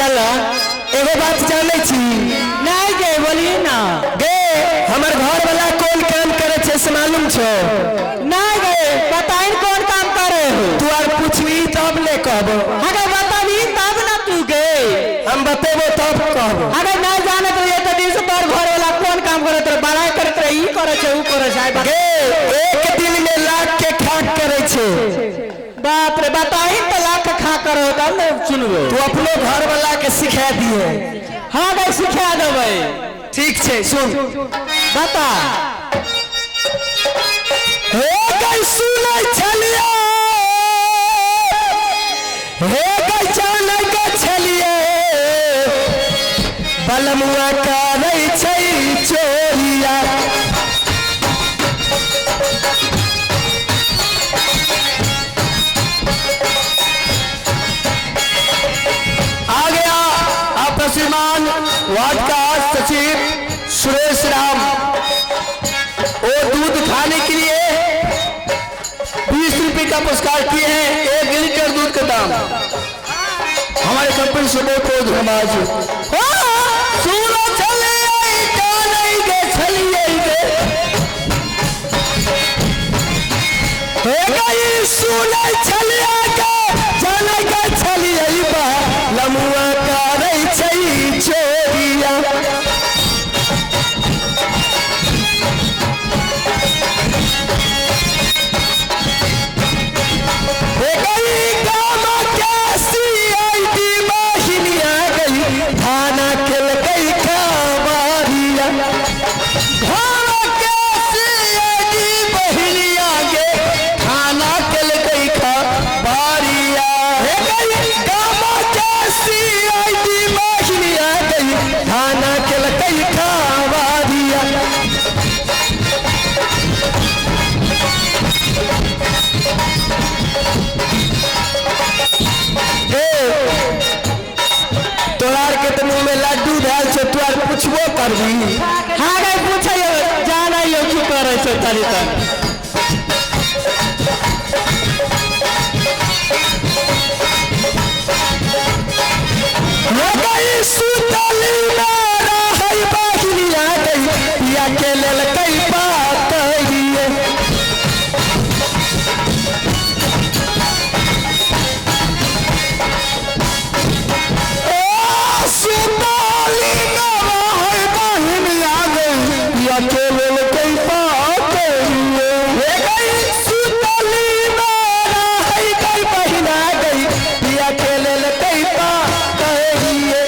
चलो एगो बात जाने छी नहीं गे बोलिए ना गे हमर घर वाला कौन काम करे छे से मालूम छो नहीं गे बताई कौन काम करे हो तू आर पूछबी तब ले कहबो अगर बताबी तब ना तू गे हम बतेबो तब कहबो अगर नहीं जाने तो ये तो दिन से तोर घर वाला कौन काम करे तो बड़ा करत रहे ई करे छे ऊ करे छे गे एक दिन में लाख के खाक करे छे बाप रे बताई तो लाख खा करो तब न सुनबो तू अपने घर वाला के सिखा दिए हां भाई सिखा देबै ठीक छे सुन बता हे गई सुनै छलिए हे गई जानै के छलिए बलमुआ करै छै चोरिया श्रीमान वार्ड का सचिव सुरेश राम वो दूध खाने के लिए 20 रुपए का पुरस्कार किए हैं 1 लीटर दूध का दाम हमारे कंपनी से बहुत बहुत धन्यवाद लमुआ करे छै चोरिया खाना खेल गई खारिया बहिलिया गे खाना खेल गई खारिया खाना खेल गई खारिया तोरार के तो मुंह में लड्डू धाल छो तू आर पूछबो करबी हां गे पूछियो जाना यो की करे छो तारी तक सुतली मारा है बाहिलिया गई या के लेल कई बात कहिए सुतली मारा है बाहिलिया गई या के लेल कई बात कहिए हे गई सुतली मारा है कई बहिना गई या के लेल कई बात कहिए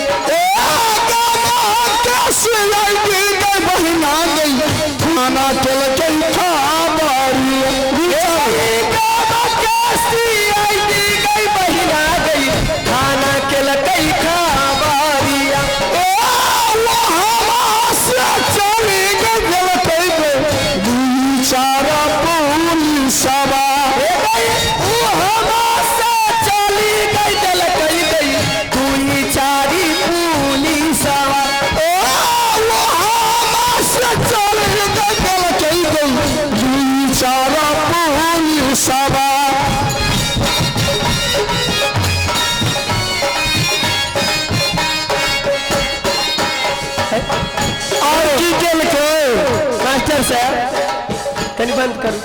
बहिना गई खाना चल गई बहिना गई खाना चल गई खारिया चली गई सारा पुलिस चली गई चल गई दुई चारी पुलिस सारा पुलिस और की केल के मास्टर साहब कनी बंद करू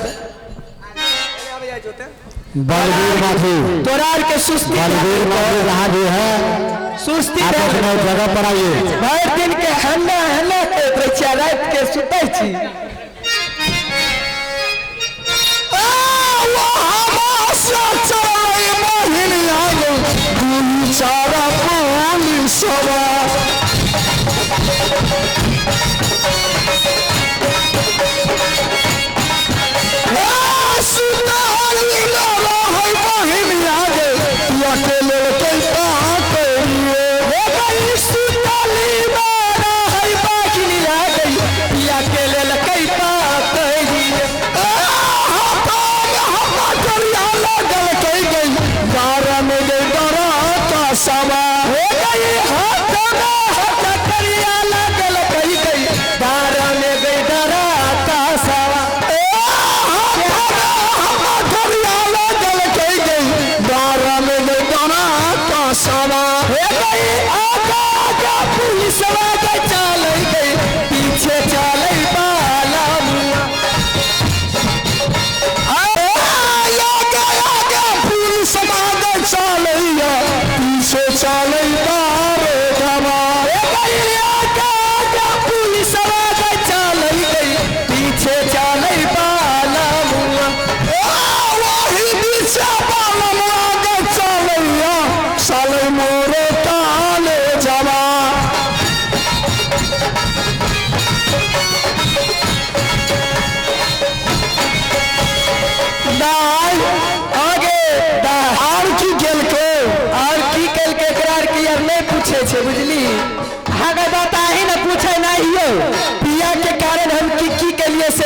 बलवीर माथी तोरार के सुस्ती बलवीर माथी जहाँ भी है सुस्ती आप अपने जगह पर आइए भर दिन के हन्ना हन्ना के रात के सुतै छी सारा पुलिस के लेल कई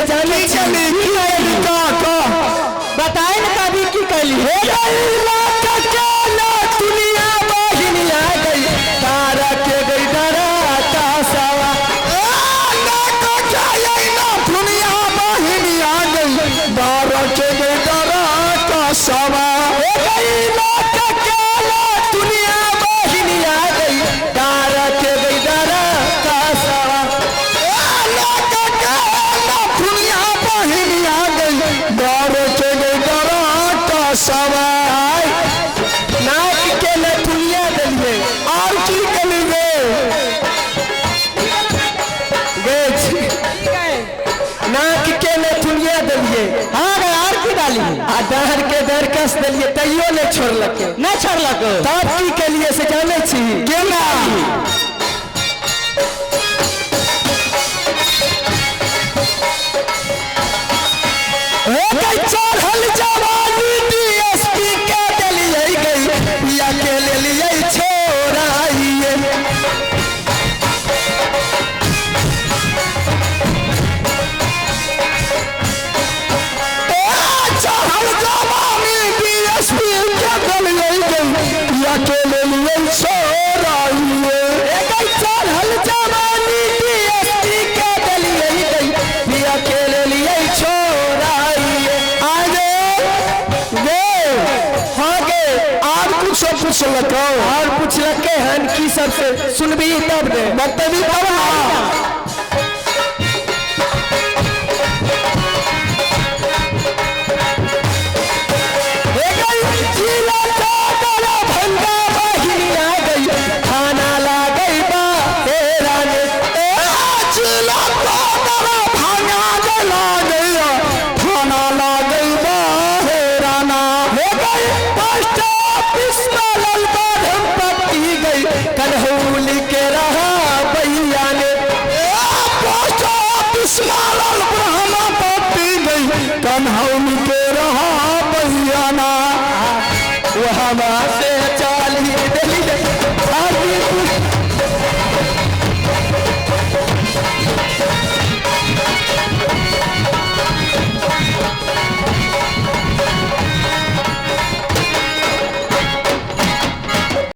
जाने चली बताए ना कभी की कैली दुनिया बहिनी आ गई तारा के गई डरा का सवा दुनिया बहिनी आ गई तारा के गई डरा का सवा दुनिया बहिनी आ गई तारा के गई डरा का सवा दुनिया बहिनी आ गई तारा के गई डरा का सवा नाक के नथुनिया दिलिए और की कलिए नाक के नथुनिया दिलिए हाँ रे और की डाली आ डर के डर कस दिलिए तैयो ने छोड़लक न छोड़लक तब की के लिए से जाने छी केना चढ़ल जवानी डीएसपी के दिलिए गई या के ले लिए छोड़ाइए चढ़ल जवानी डीएसपी के दिलिए गई या के ले लिए छोड़ाइए चढ़ल जवानी डीएसपी के दिलिए गई या के ले लिए छोड़ाइए पूछलक और पूछलक हन की सबसे सुनबी तब ने बतबी तब खाना ला गई बा तेरा ने खाना ला गई बा हेराना हो गई पोस्ट ऑफिस कन्हौली के रहा भैया ने पोस्ट ऑफिस मालल ब्रह्मा पट्टी गई कन्हौली के रहा भैया ना वहाँ से